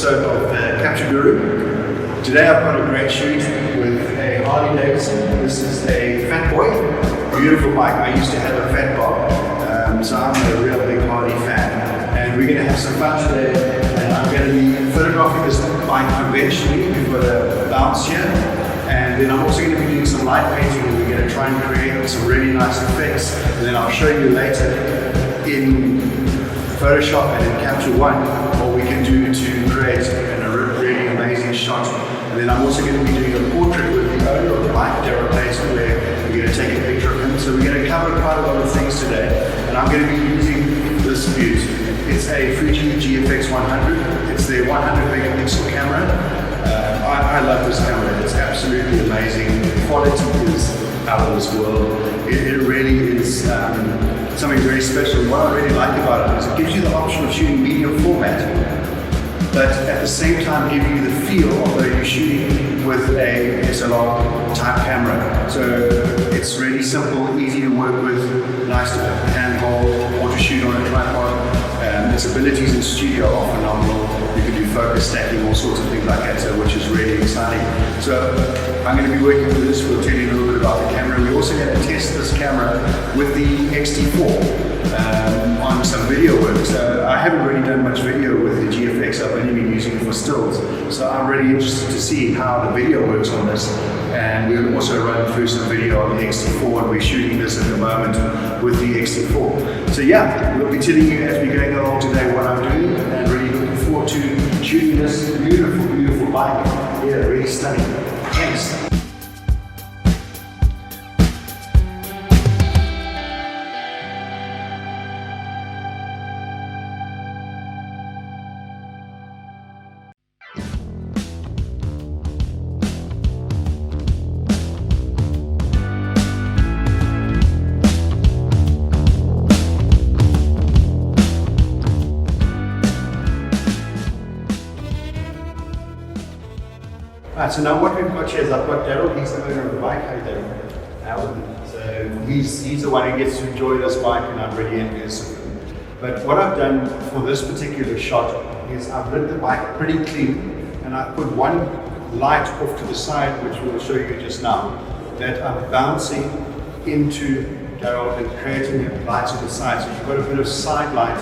episode of Capture Guru. Today I've got a great shoot with a Harly Davidson. This is a Fat Boy, beautiful bike. I used to have a Fat Boy, so I'm a real big Harly fan. And we're going to have some fun today. And I'm going to be photographing this bike conventionally. We've got a bounce here. And then I'm also going to be doing some light painting, and we're going to try and create some really nice effects. And then I'll show you later in Photoshop and in Capture One what we can do to create a really amazing shot. And then I'm also going to be doing a portrait with the owner of the bike, where we're going to take a picture of him. So we're going to cover quite a lot of things today. And I'm going to be using this beauty. It's a Fuji GFX 100. It's their 100 megapixel camera. I love this camera. It's absolutely amazing. The quality is out of this world. It really is something very special. What I really like about it is it gives you the option of shooting medium format, but at the same time give you the feel of though you're shooting with a SLR type camera. So it's really simple, easy to work with, nice to handhold or to shoot on a tripod. Its abilities in studio are phenomenal. You can do focus stacking, all sorts of things like that, so, which is really exciting. So I'm going to be working with this. We'll tell you a little bit about the camera. We're also going to test this camera with the X-T4 on some video work. So I haven't really done much video with the GFX. I've only been using it for stills. So I'm really interested to see how the video works on this. And we'll also run through some video on the X-T4, and we're shooting this at the moment with the X-T4. So yeah, we'll be telling you as we're going along today what I'm doing, and really looking forward to shooting this beautiful, beautiful bike. Yeah, really stunning. Thanks. Alright, so now what we've got here is I've got Daryl. He's the owner of the bike. Hey Daryl. So he's the one who gets to enjoy this bike, and I'm really envious of him. But what I've done for this particular shot is I've lit the bike pretty clean, and I've put one light off to the side, which we'll show you just now, that I'm bouncing into Daryl and creating a light to the side. So you've got a bit of side light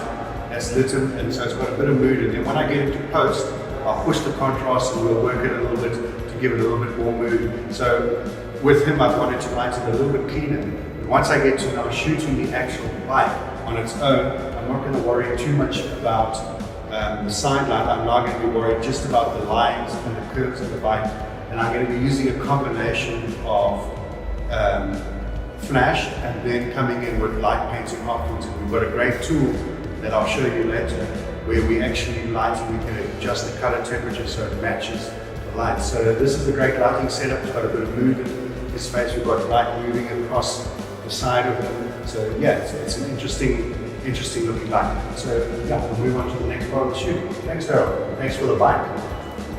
that's lit in, and so it's got a bit of mood. And then when I get into post, I'll push the contrast and we'll work it a little bit to give it a little bit more mood. So with him, I've wanted to light it a little bit cleaner. But once I get to now shooting the actual bike on its own, I'm not going to worry too much about the side light. I'm now going to be worried just about the lines and the curves of the bike. And I'm going to be using a combination of flash and then coming in with light painting afterwards. And we've got a great tool that I'll show you later, where we actually light and we can adjust the color temperature so it matches the light. So this is a great lighting setup. It's got a bit of mood in his face. We've got light moving across the side of him. So yeah, it's an interesting looking light. So yeah, we'll move on to the next part of the shoot. Thanks, Daryl. Thanks for the bike.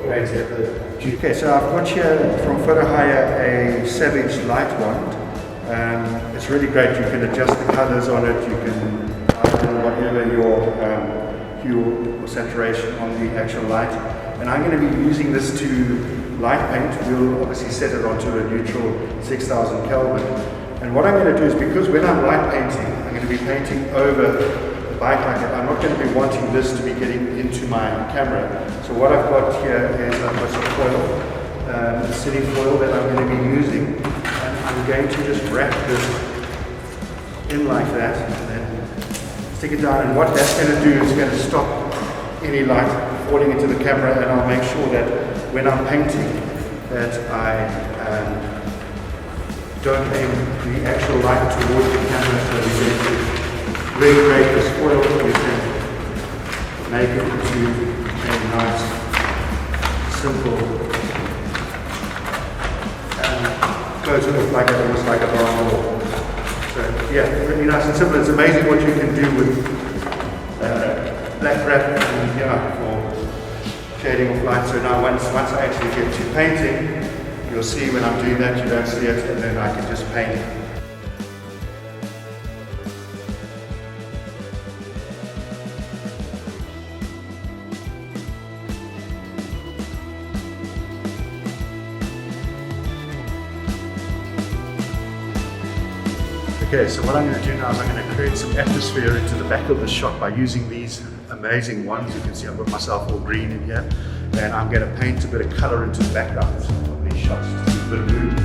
Great to have the shoot. Okay, so I've got here from Photo Hire a Savage light wand. It's really great. You can adjust the colors on it. You can whatever your hue or saturation on the actual light. And I'm going to be using this to light paint. We'll obviously set it onto a neutral 6000 Kelvin. And what I'm going to do is, because when I'm light painting, I'm going to be painting over the bike like that. I'm not going to be wanting this to be getting into my camera. So what I've got here is I've got some foil, acidic foil that I'm going to be using. And I'm going to just wrap this in like that. And then stick it down, and what that's going to do is going to stop any light falling into the camera, and I'll make sure that when I'm painting that I don't aim the actual light towards the camera. So we're going to recreate this foil. We can make it into a nice, simple, close it off like it almost like a brown wall. So yeah, really nice and simple. It's amazing what you can do with black wrap and for shading of light. So now once I actually get to painting, you'll see when I'm doing that, you don't see it, and then I can just paint. Okay, so what I'm going to do now is I'm going to create some atmosphere into the back of the shot by using these amazing ones. You can see I've got myself all green in here, and I'm going to paint a bit of color into the background of these shots to give a bit of mood.